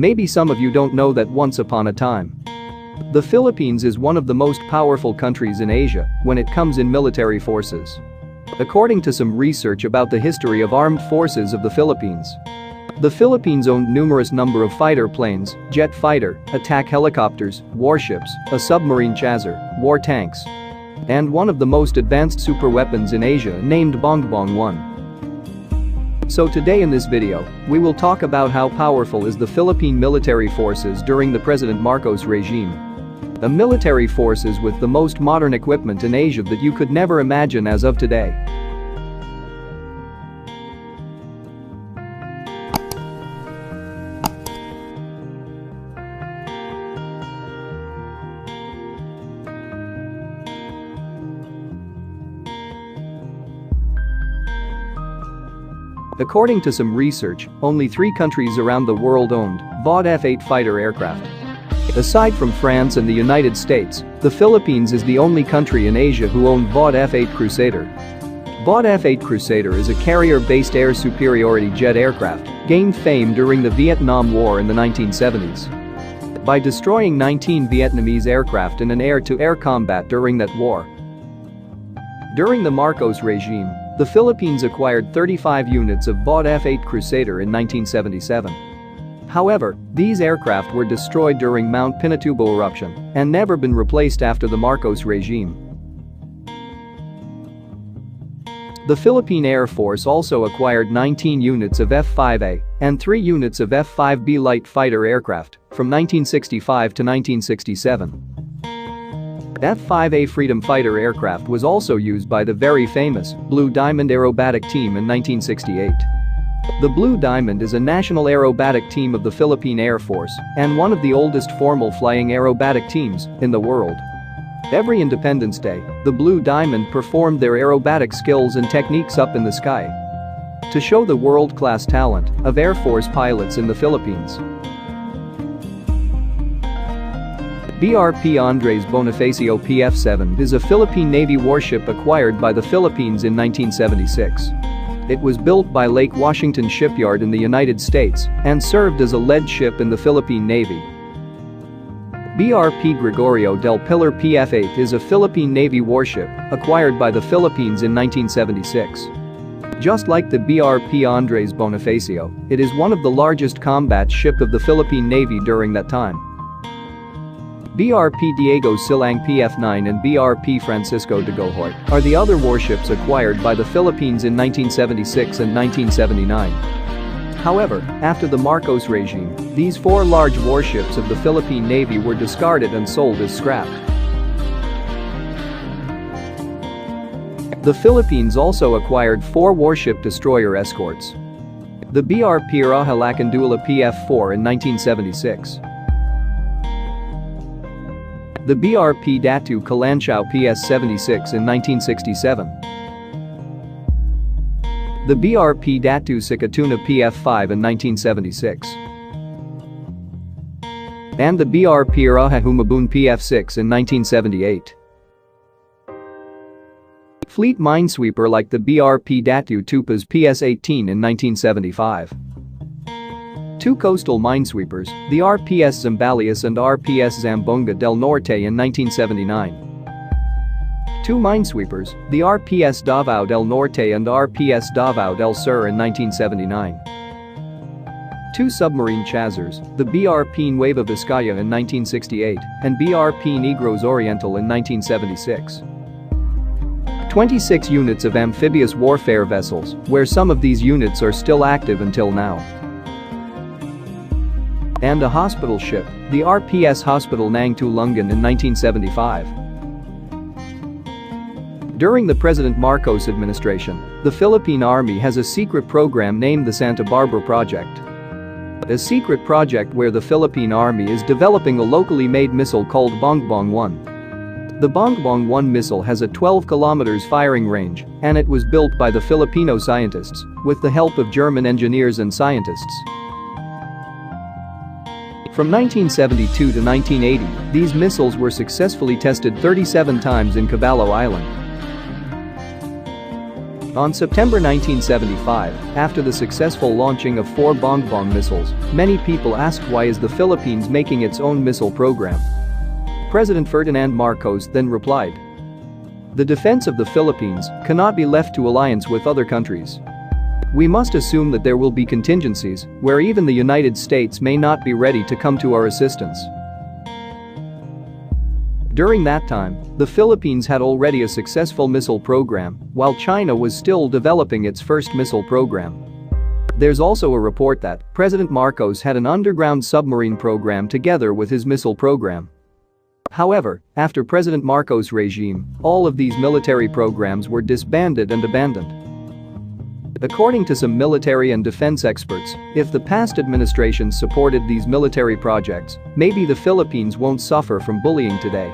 Maybe some of you don't know that once upon a time, the Philippines is one of the most powerful countries in Asia when it comes in military forces. According to some research about the history of armed forces of the Philippines owned numerous number of fighter planes, jet fighter, attack helicopters, warships, a submarine chaser, war tanks, and one of the most advanced superweapons in Asia named Bongbong 1. So today in this video, we will talk about how powerful is the Philippine military forces during the President Marcos regime. A military forces with the most modern equipment in Asia that you could never imagine as of today. According to some research, only 3 countries around the world owned VAUD F-8 fighter aircraft. Aside from France and the United States, the Philippines is the only country in Asia who owned VAUD F-8 Crusader. VAUD F-8 Crusader is a carrier-based air superiority jet aircraft, gained fame during the Vietnam War in the 1970s by destroying 19 Vietnamese aircraft in an air-to-air combat during that war. During the Marcos regime, the Philippines acquired 35 units of VAUD F-8 Crusader in 1977. However, these aircraft were destroyed during Mount Pinatubo eruption and never been replaced after the Marcos regime. The Philippine Air Force also acquired 19 units of F-5A and 3 units of F-5B light fighter aircraft from 1965 to 1967. F-5A Freedom Fighter aircraft was also used by the very famous Blue Diamond Aerobatic Team in 1968. The Blue Diamond is a national aerobatic team of the Philippine Air Force and one of the oldest formal flying aerobatic teams in the world. Every Independence Day, the Blue Diamond performed their aerobatic skills and techniques up in the sky to show the world-class talent of Air Force pilots in the Philippines. BRP Andres Bonifacio PF-7 is a Philippine Navy warship acquired by the Philippines in 1976. It was built by Lake Washington Shipyard in the United States and served as a lead ship in the Philippine Navy. BRP Gregorio del Pilar PF-8 is a Philippine Navy warship acquired by the Philippines in 1976. Just like the BRP Andres Bonifacio, it is one of the largest combat ship of the Philippine Navy during that time. BRP Diego Silang PF-9 and BRP Francisco de Gohort are the other warships acquired by the Philippines in 1976 and 1979. However, after the Marcos regime, these 4 large warships of the Philippine Navy were discarded and sold as scrap. The Philippines also acquired 4 warship destroyer escorts. The BRP Raja Lacandula PF-4 in 1976. The BRP Datu Kalanchao PS-76 in 1967. The BRP Datu Sikatuna PF-5 in 1976. And the BRP Raja Humabun PF-6 in 1978. Fleet minesweeper like the BRP Datu Tupas PS-18 in 1975. 2 coastal minesweepers, the RPS Zambales and RPS Zamboanga del Norte in 1979. 2 minesweepers, the RPS Davao del Norte and RPS Davao del Sur in 1979. 2 submarine chasers, the BRP Nueva Vizcaya in 1968 and BRP Negros Oriental in 1976. 26 units of amphibious warfare vessels, where some of these units are still active until now. And a hospital ship, the RPS Hospital Nang Tulungan in 1975. During the President Marcos administration, the Philippine Army has a secret program named the Santa Barbara Project. A secret project where the Philippine Army is developing a locally made missile called Bongbong 1. The Bongbong 1 missile has a 12 kilometers firing range, and it was built by the Filipino scientists with the help of German engineers and scientists. From 1972 to 1980, these missiles were successfully tested 37 times in Caballo Island. On September 1975, after the successful launching of 4 Bongbong missiles, many people asked why is the Philippines making its own missile program. President Ferdinand Marcos then replied, "The defense of the Philippines cannot be left to alliance with other countries. We must assume that there will be contingencies where even the United States may not be ready to come to our assistance." During that time, the Philippines had already a successful missile program, while China was still developing its first missile program. There's also a report that President Marcos had an underground submarine program together with his missile program. However, after President Marcos' regime, all of these military programs were disbanded and abandoned. According to some military and defense experts, if the past administrations supported these military projects, maybe the Philippines won't suffer from bullying today.